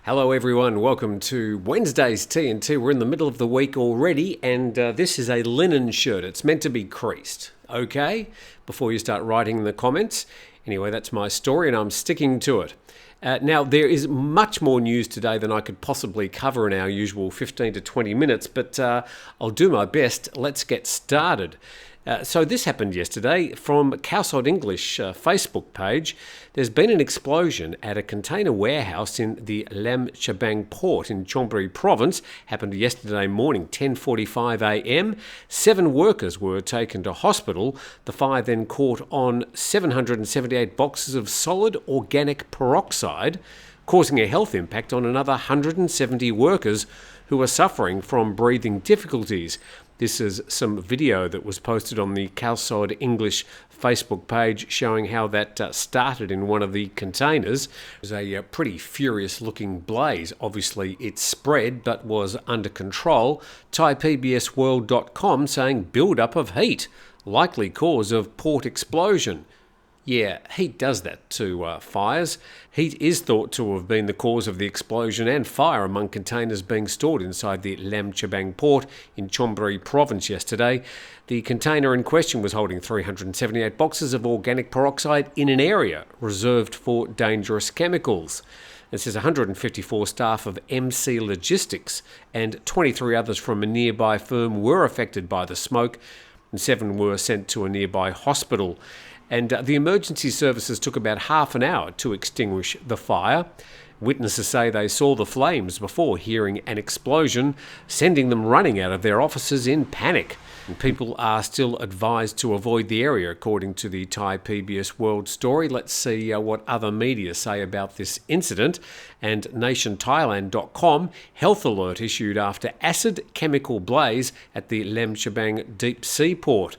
Hello everyone, welcome to Wednesday's TNT. We're in the middle of the week already, and this is a linen shirt. It's meant to be creased, okay? Before you start writing in the comments. Anyway, that's my story and I'm sticking to it. Now, there is much more news today than I could possibly cover in our usual 15 to 20 minutes, but I'll do my best. Let's get started. So this happened yesterday from Household English Facebook page. There's been an explosion at a container warehouse in the Lam Chabang port in Chonburi province. Happened yesterday morning, 10:45 a.m. 7 workers were taken to hospital. The fire then caught on 778 boxes of solid organic peroxide, causing a health impact on another 170 workers who are suffering from breathing difficulties. This is some video that was posted on the Household English Facebook page showing how that started in one of the containers. It was a pretty furious looking blaze. Obviously it spread but was under control. ThaiPBSWorld.com saying build-up of heat, likely cause of port explosion. Yeah, heat does that to fires. Heat is thought to have been the cause of the explosion and fire among containers being stored inside the Lam Chabang port in Chonburi province yesterday. The container in question was holding 378 boxes of organic peroxide in an area reserved for dangerous chemicals. It says 154 staff of MC Logistics and 23 others from a nearby firm were affected by the smoke, and 7 were sent to a nearby hospital. And the emergency services took about half an hour to extinguish the fire. Witnesses say they saw the flames before hearing an explosion, sending them running out of their offices in panic. And people are still advised to avoid the area, according to the Thai PBS World story. Let's see what other media say about this incident. And nationthailand.com, health alert issued after acid chemical blaze at the Lam Chabang deep sea port.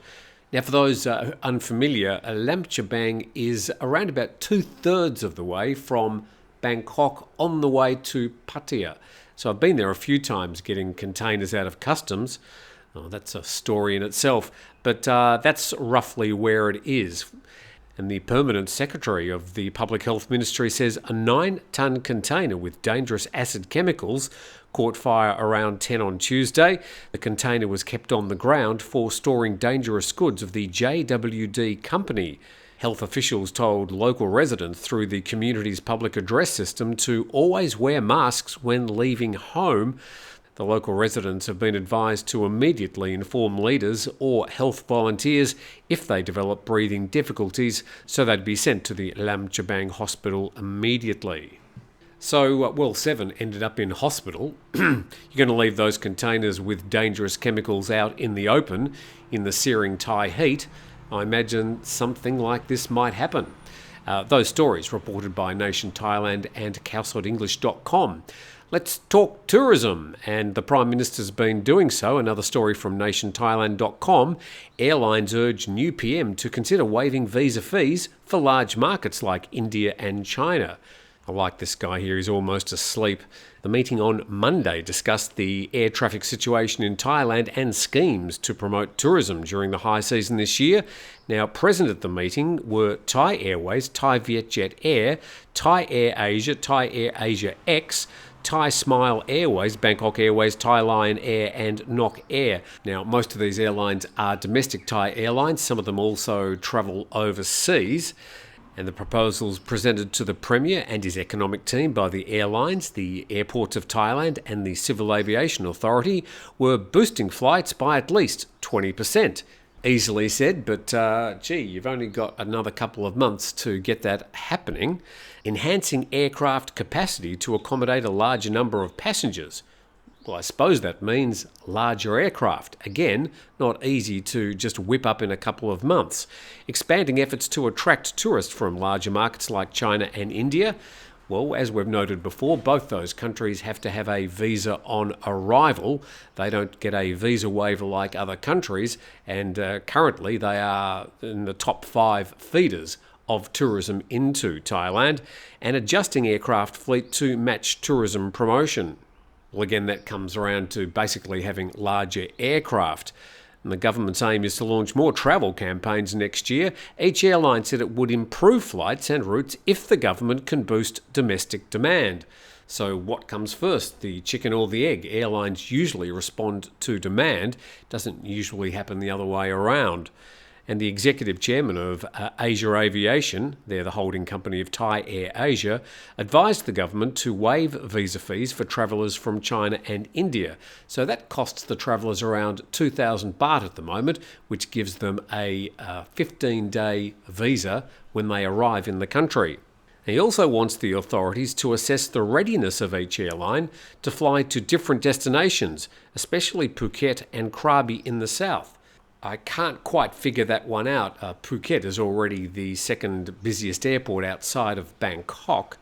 Now, for those unfamiliar, Lam Chabang is around about 2/3 of the way from Bangkok on the way to Pattani. So I've been there a few times getting containers out of customs. Oh, that's a story in itself, but that's roughly where it is. And the permanent secretary of the Public Health Ministry says a 9-ton container with dangerous acid chemicals caught fire around 10 on Tuesday. The container was kept on the ground for storing dangerous goods of the JWD company. Health officials told local residents through the community's public address system to always wear masks when leaving home. The local residents have been advised to immediately inform leaders or health volunteers if they develop breathing difficulties, so they'd be sent to the Lam Chabang hospital immediately. So, 7 ended up in hospital. You're going to leave those containers with dangerous chemicals out in the open in the searing Thai heat. I imagine something like this might happen. Those stories reported by Nation Thailand and householdenglish.com. Let's talk tourism, and the Prime Minister's been doing so. Another story from nationthailand.com. Airlines urge new PM to consider waiving visa fees for large markets like India and China. I like this guy here, he's almost asleep. The meeting on Monday discussed the air traffic situation in Thailand and schemes to promote tourism during the high season this year. Now, present at the meeting were Thai Airways, Thai Vietjet Air, Thai Air Asia, Thai Air Asia X, Thai Smile Airways, Bangkok Airways, Thai Lion Air and Nok Air. Now, most of these airlines are domestic Thai airlines. Some of them also travel overseas. And the proposals presented to the Premier and his economic team by the airlines, the airports of Thailand and the Civil Aviation Authority were boosting flights by at least 20%. Easily said, but you've only got another couple of months to get that happening. Enhancing aircraft capacity to accommodate a larger number of passengers. Well, I suppose that means larger aircraft. Again, not easy to just whip up in a couple of months. Expanding efforts to attract tourists from larger markets like China and India. Well, as we've noted before, both those countries have to have a visa on arrival. They don't get a visa waiver like other countries, and currently they are in the top 5 feeders of tourism into Thailand, and adjusting aircraft fleet to match tourism promotion. Well, again, that comes around to basically having larger aircraft. And the government's aim is to launch more travel campaigns next year. Each airline said it would improve flights and routes if the government can boost domestic demand. So what comes first, the chicken or the egg? Airlines usually respond to demand. It doesn't usually happen the other way around. And the executive chairman of Asia Aviation, they're the holding company of Thai Air Asia, advised the government to waive visa fees for travellers from China and India. So that costs the travellers around 2,000 baht at the moment, which gives them a 15-day visa when they arrive in the country. He also wants the authorities to assess the readiness of each airline to fly to different destinations, especially Phuket and Krabi in the south. I can't quite figure that one out. Phuket is already the second busiest airport outside of Bangkok.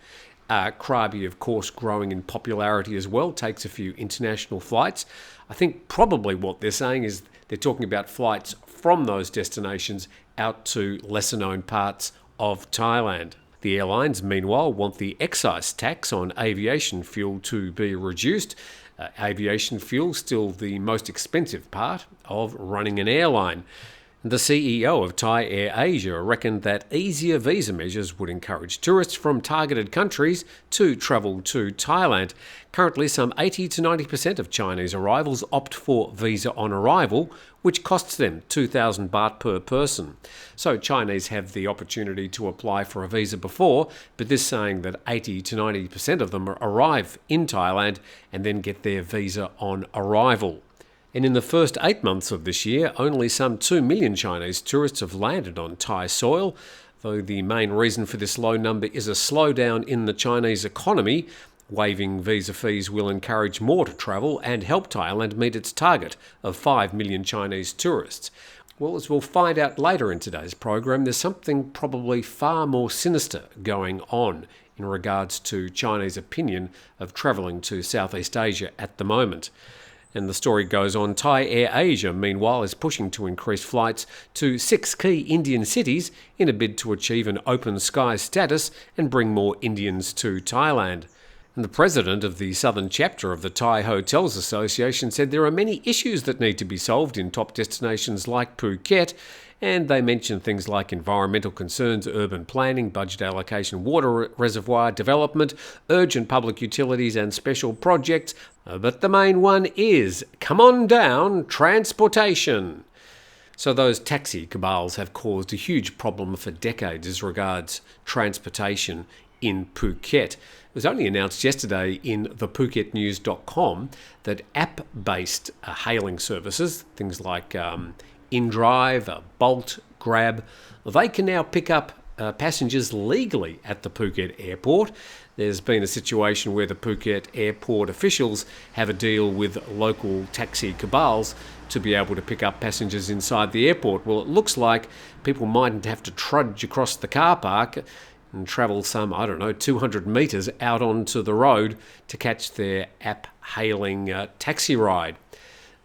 Krabi, of course, growing in popularity as well, takes a few international flights. I think probably what they're saying is they're talking about flights from those destinations out to lesser-known parts of Thailand. The airlines, meanwhile, want the excise tax on aviation fuel to be reduced. Aviation fuel still the most expensive part of running an airline. The CEO of Thai Air Asia reckoned that easier visa measures would encourage tourists from targeted countries to travel to Thailand. Currently, some 80 to 90% of Chinese arrivals opt for visa on arrival, which costs them 2,000 baht per person. So Chinese have the opportunity to apply for a visa before, but this saying that 80 to 90% of them arrive in Thailand and then get their visa on arrival. And in the first 8 months of this year, only some 2 million Chinese tourists have landed on Thai soil, though the main reason for this low number is a slowdown in the Chinese economy. Waiving visa fees will encourage more to travel and help Thailand meet its target of 5 million Chinese tourists. Well, as we'll find out later in today's program, there's something probably far more sinister going on in regards to Chinese opinion of travelling to Southeast Asia at the moment. And the story goes on. Thai Air Asia, meanwhile, is pushing to increase flights to 6 key Indian cities in a bid to achieve an open sky status and bring more Indians to Thailand. And the president of the southern chapter of the Thai Hotels Association said there are many issues that need to be solved in top destinations like Phuket, and they mentioned things like environmental concerns, urban planning, budget allocation, water reservoir development, urgent public utilities and special projects. But the main one is, come on down, transportation. So those taxi cabals have caused a huge problem for decades as regards transportation in Phuket. It was only announced yesterday in thephuket.news.com that app-based hailing services, things like InDrive, Bolt, Grab, they can now pick up passengers legally at the Phuket airport. There's been a situation where the Phuket airport officials have a deal with local taxi cabals to be able to pick up passengers inside the airport. Well, it looks like people mightn't have to trudge across the car park and travel some, 200 metres out onto the road to catch their app-hailing taxi ride.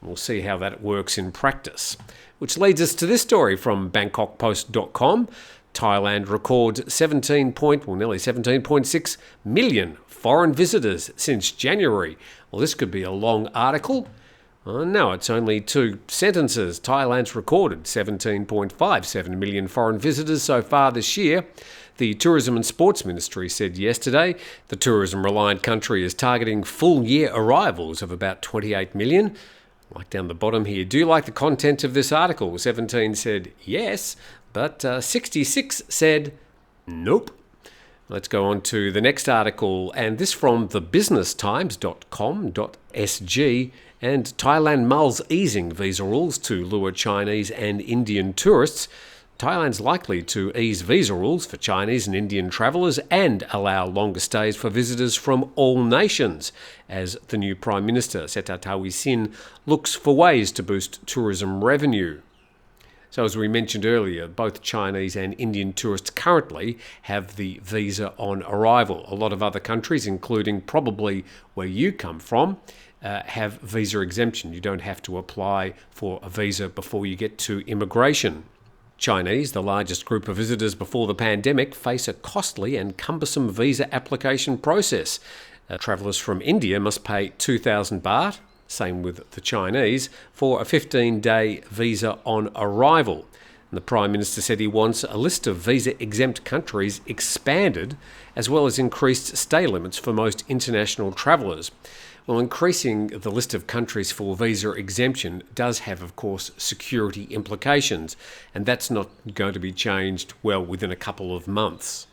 We'll see how that works in practice. Which leads us to this story from BangkokPost.com. Thailand records nearly 17.6 million foreign visitors since January. Well, this could be a long article. No, it's only 2 sentences. Thailand's recorded 17.57 million foreign visitors so far this year. The Tourism and Sports Ministry said yesterday the tourism-reliant country is targeting full-year arrivals of about 28 million. Like down the bottom here, do you like the content of this article? 17 said yes, but 66 said nope. Let's go on to the next article, and this from thebusinesstimes.com.sg. And Thailand mulls easing visa rules to lure Chinese and Indian tourists. Thailand's likely to ease visa rules for Chinese and Indian travellers and allow longer stays for visitors from all nations, as the new Prime Minister, Sethatawisin, looks for ways to boost tourism revenue. So as we mentioned earlier, both Chinese and Indian tourists currently have the visa on arrival. A lot of other countries, including probably where you come from, have visa exemption. You don't have to apply for a visa before you get to immigration. Chinese, the largest group of visitors before the pandemic, face a costly and cumbersome visa application process. Travellers from India must pay 2,000 baht, same with the Chinese, for a 15-day visa on arrival. And the Prime Minister said he wants a list of visa-exempt countries expanded, as well as increased stay limits for most international travellers. Well, increasing the list of countries for visa exemption does have, of course, security implications, and that's not going to be changed, well, within a couple of months.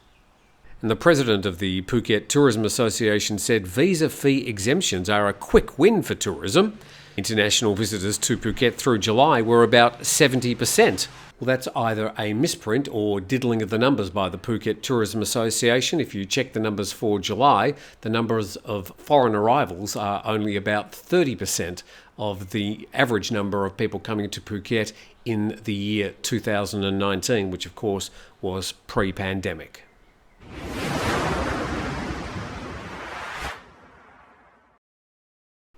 And the president of the Phuket Tourism Association said visa fee exemptions are a quick win for tourism. International visitors to Phuket through July were about 70%. Well, that's either a misprint or diddling of the numbers by the Phuket Tourism Association. If you check the numbers for July, the numbers of foreign arrivals are only about 30% of the average number of people coming to Phuket in the year 2019, which of course was pre-pandemic.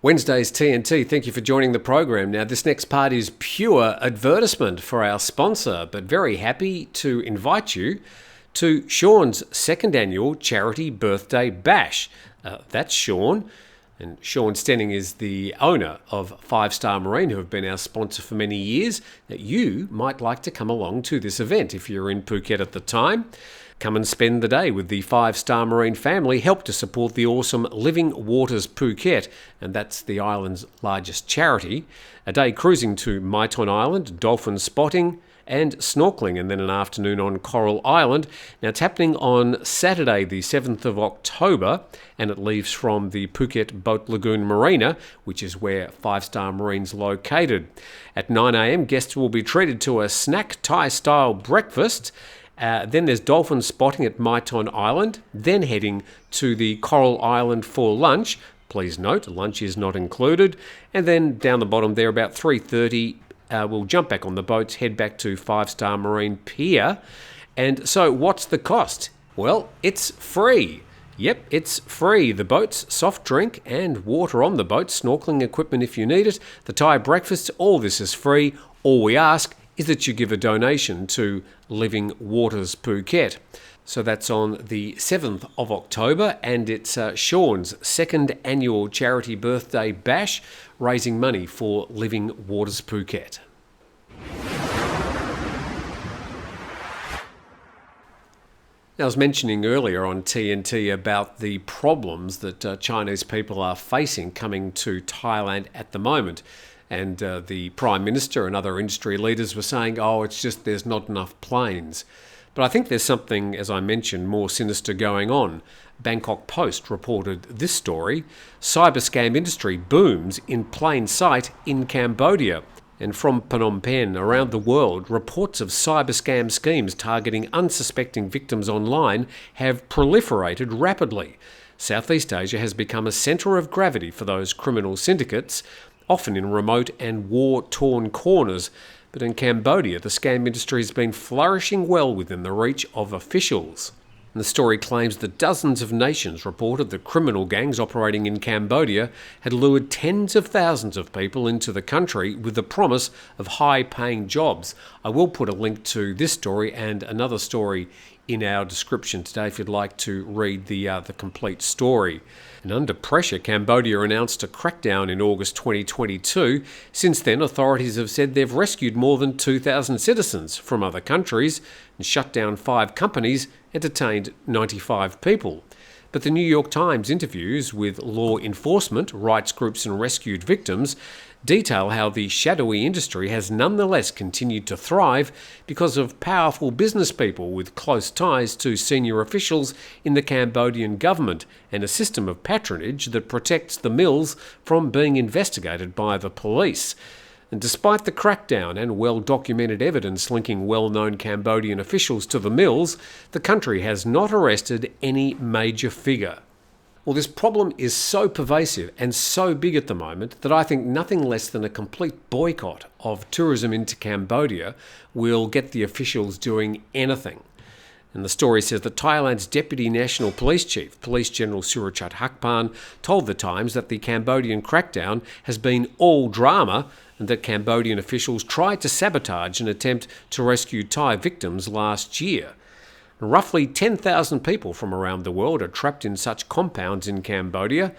Wednesday's TNT, thank you for joining the program. Now, this next part is pure advertisement for our sponsor, but very happy to invite you to Sean's second annual charity birthday bash. That's Sean, and Sean Stenning is the owner of 5 Star Marine, who have been our sponsor for many years. That you might like to come along to this event if you're in Phuket at the time. Come and spend the day with the 5 Star Marine family. Help to support the awesome Living Waters Phuket, and that's the island's largest charity. A day cruising to Maiton Island, dolphin spotting and snorkeling, and then an afternoon on Coral Island. Now, it's happening on Saturday the 7th of October, and it leaves from the Phuket Boat Lagoon Marina, which is where 5 Star Marine's located. At 9 a.m, guests will be treated to a snack Thai-style breakfast. Then there's dolphin spotting at Maiton Island, then heading to the Coral Island for lunch. Please note, lunch is not included. And then down the bottom there, about 3:30, we'll jump back on the boats, head back to 5 Star Marine Pier. And so what's the cost? Well, it's free. Yep, it's free. The boats, soft drink and water on the boat, snorkeling equipment if you need it, the Thai breakfast, all this is free. All we ask is that you give a donation to Living Waters Phuket. So that's on the 7th of October, and it's Sean's second annual charity birthday bash, raising money for Living Waters Phuket. Now, I was mentioning earlier on TNT about the problems that Chinese people are facing coming to Thailand at the moment. And the Prime Minister and other industry leaders were saying, it's just there's not enough planes. But I think there's something, as I mentioned, more sinister going on. Bangkok Post reported this story: cyber scam industry booms in plain sight in Cambodia. And from Phnom Penh around the world, reports of cyber scam schemes targeting unsuspecting victims online have proliferated rapidly. Southeast Asia has become a centre of gravity for those criminal syndicates, often in remote and war-torn corners. But in Cambodia, the scam industry has been flourishing well within the reach of officials. And the story claims that dozens of nations reported that criminal gangs operating in Cambodia had lured tens of thousands of people into the country with the promise of high-paying jobs. I will put a link to this story and another story in our description today if you'd like to read the complete story. And under pressure, Cambodia announced a crackdown in August 2022. Since then, authorities have said they've rescued more than 2,000 citizens from other countries and shut down 5 companies and detained 95 people. But the New York Times interviews with law enforcement, rights groups and rescued victims detail how the shadowy industry has nonetheless continued to thrive because of powerful business people with close ties to senior officials in the Cambodian government and a system of patronage that protects the mills from being investigated by the police. And despite the crackdown and well-documented evidence linking well-known Cambodian officials to the mills, the country has not arrested any major figure. Well, this problem is so pervasive and so big at the moment that I think nothing less than a complete boycott of tourism into Cambodia will get the officials doing anything. And the story says that Thailand's Deputy National Police Chief, Police General Surachat Hakpan, told the Times that the Cambodian crackdown has been all drama and that Cambodian officials tried to sabotage an attempt to rescue Thai victims last year. Roughly 10,000 people from around the world are trapped in such compounds in Cambodia.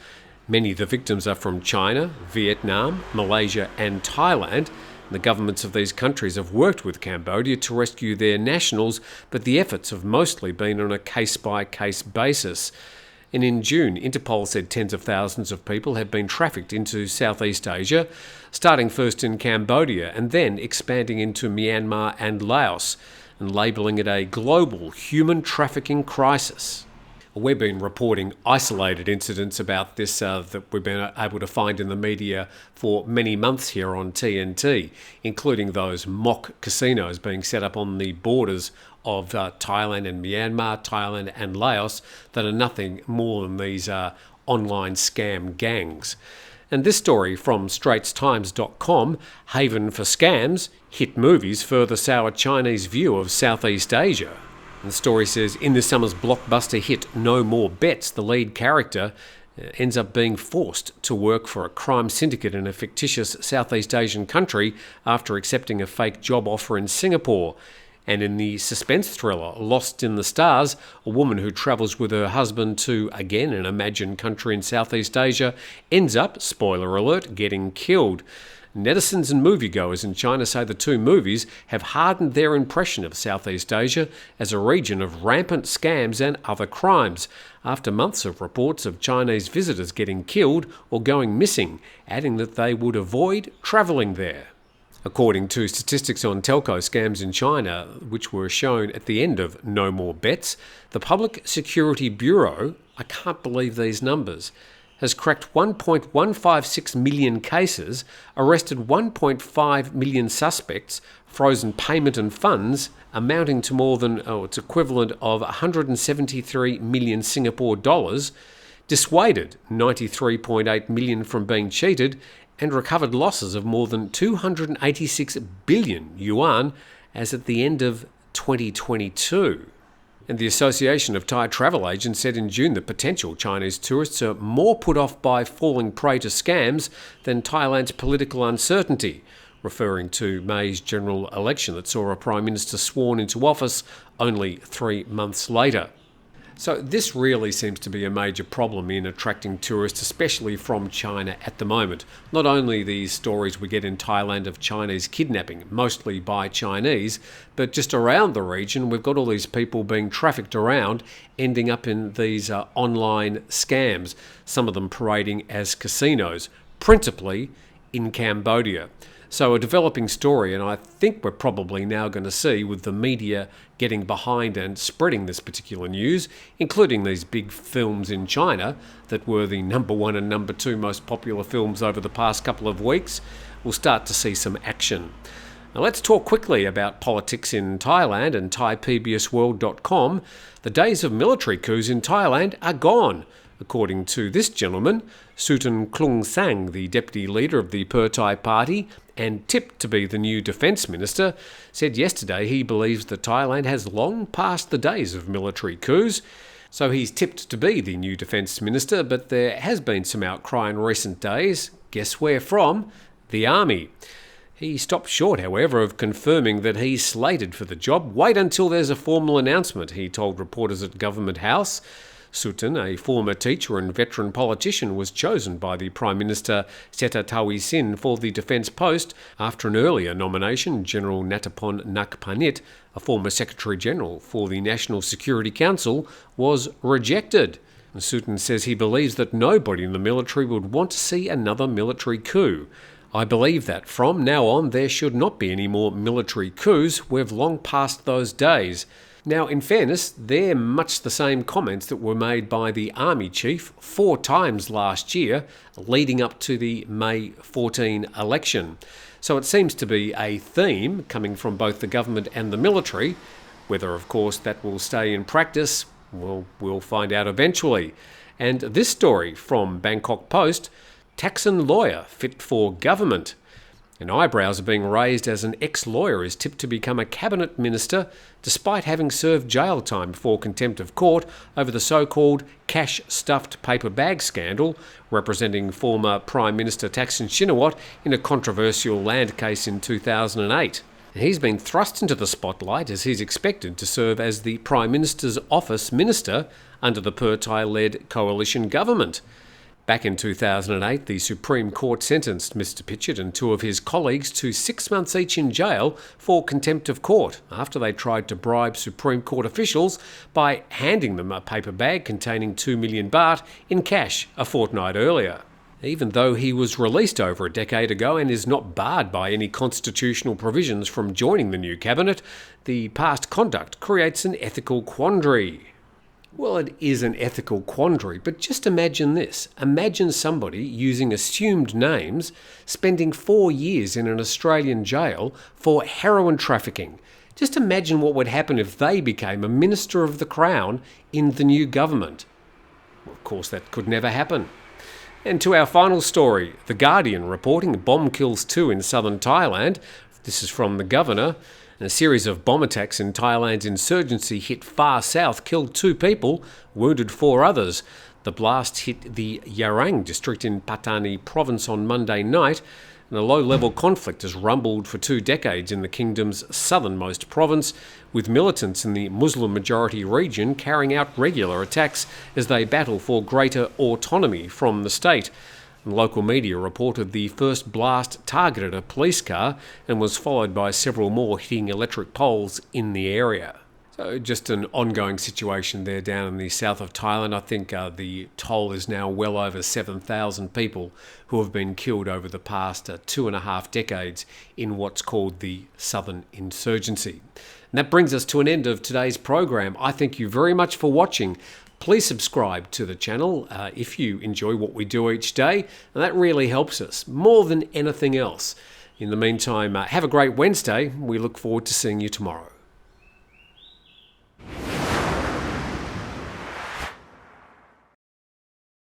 Many of the victims are from China, Vietnam, Malaysia and Thailand. The governments of these countries have worked with Cambodia to rescue their nationals, but the efforts have mostly been on a case-by-case basis. And in June, Interpol said tens of thousands of people have been trafficked into Southeast Asia, starting first in Cambodia and then expanding into Myanmar and Laos, and labelling it a global human trafficking crisis. We've been reporting isolated incidents about this that we've been able to find in the media for many months here on TNT, including those mock casinos being set up on the borders of Thailand and Myanmar, Thailand and Laos, that are nothing more than these online scam gangs. And this story from StraitsTimes.com, Haven for Scams, hit movies further sour Chinese view of Southeast Asia. The story says, in this summer's blockbuster hit No More Bets, the lead character ends up being forced to work for a crime syndicate in a fictitious Southeast Asian country after accepting a fake job offer in Singapore. And in the suspense thriller Lost in the Stars, a woman who travels with her husband to, again, an imagined country in Southeast Asia, ends up, spoiler alert, getting killed. Netizens and moviegoers in China say the two movies have hardened their impression of Southeast Asia as a region of rampant scams and other crimes, after months of reports of Chinese visitors getting killed or going missing, adding that they would avoid travelling there. According to statistics on telco scams in China, which were shown at the end of No More Bets, the Public Security Bureau, I can't believe these numbers, has cracked 1.156 million cases, arrested 1.5 million suspects, frozen payment and funds amounting to more than, its equivalent of 173 million Singapore dollars, dissuaded 93.8 million from being cheated, and recovered losses of more than 286 billion yuan as at the end of 2022. And the Association of Thai Travel Agents said in June that potential Chinese tourists are more put off by falling prey to scams than Thailand's political uncertainty, referring to May's general election that saw a Prime Minister sworn into office only 3 months later. So this really seems to be a major problem in attracting tourists, especially from China at the moment. Not only these stories we get in Thailand of Chinese kidnapping, mostly by Chinese, but just around the region we've got all these people being trafficked around, ending up in these online scams, some of them parading as casinos, principally in Cambodia. So a developing story, and I think we're probably now going to see, with the media getting behind and spreading this particular news, including these big films in China that were the number 1 and number 2 most popular films over the past couple of weeks, we'll start to see some action. Now let's talk quickly about politics in Thailand and ThaiPBSWorld.com. The days of military coups in Thailand are gone, according to this gentleman, Sutin Klung Sang, the deputy leader of the Pattani party and tipped to be the new defence minister, said yesterday he believes that Thailand has long passed the days of military coups. So he's tipped to be the new defence minister, but there has been some outcry in recent days. Guess where from? The army. He stopped short, however, of confirming that he's slated for the job. Wait until there's a formal announcement, he told reporters at Government House. Sutin, a former teacher and veteran politician, was chosen by the Prime Minister Seta Thavisin for the defence post after an earlier nomination. General Natapon Nakpanit, a former Secretary-General for the National Security Council, was rejected. Sutin says he believes that nobody in the military would want to see another military coup. I believe that from now on there should not be any more military coups. We've long passed those days. Now, in fairness, they're much the same comments that were made by the Army Chief 4 times last year, leading up to the May 14 election. So it seems to be a theme coming from both the government and the military. Whether, of course, that will stay in practice, well, we'll find out eventually. And this story from Bangkok Post, Thaksin lawyer fit for government. And eyebrows are being raised as an ex-lawyer is tipped to become a cabinet minister despite having served jail time for contempt of court over the so-called cash-stuffed paper bag scandal representing former Prime Minister Thaksin Shinawatra in a controversial land case in 2008. He's been thrust into the spotlight as he's expected to serve as the Prime Minister's office minister under the Pattani-led coalition government. Back in 2008, the Supreme Court sentenced Mr. Pitchett and two of his colleagues to 6 months each in jail for contempt of court after they tried to bribe Supreme Court officials by handing them a paper bag containing 2 million baht in cash a fortnight earlier. Even though he was released over a decade ago and is not barred by any constitutional provisions from joining the new cabinet, the past conduct creates an ethical quandary. Well, it is an ethical quandary, but just imagine this. Imagine somebody using assumed names spending 4 years in an Australian jail for heroin trafficking. Just imagine what would happen if they became a Minister of the Crown in the new government. Of course, that could never happen. And to our final story, The Guardian reporting bomb kills 2 in southern Thailand. This is from the governor. A series of bomb attacks in Thailand's insurgency hit far south, killed 2 people, wounded 4 others. The blast hit the Yarang district in Pattani province on Monday night, and a low-level conflict has rumbled for 2 decades in the kingdom's southernmost province, with militants in the Muslim-majority region carrying out regular attacks as they battle for greater autonomy from the state. Local media reported the first blast targeted a police car and was followed by several more hitting electric poles in the area. So just an ongoing situation there down in the south of Thailand. I think the toll is now well over 7,000 people who have been killed over the past 2.5 decades in what's called the Southern Insurgency. And that brings us to an end of today's program. I thank you very much for watching. Please subscribe to the channel if you enjoy what we do each day, and that really helps us more than anything else. In the meantime, have a great Wednesday. We look forward to seeing you tomorrow.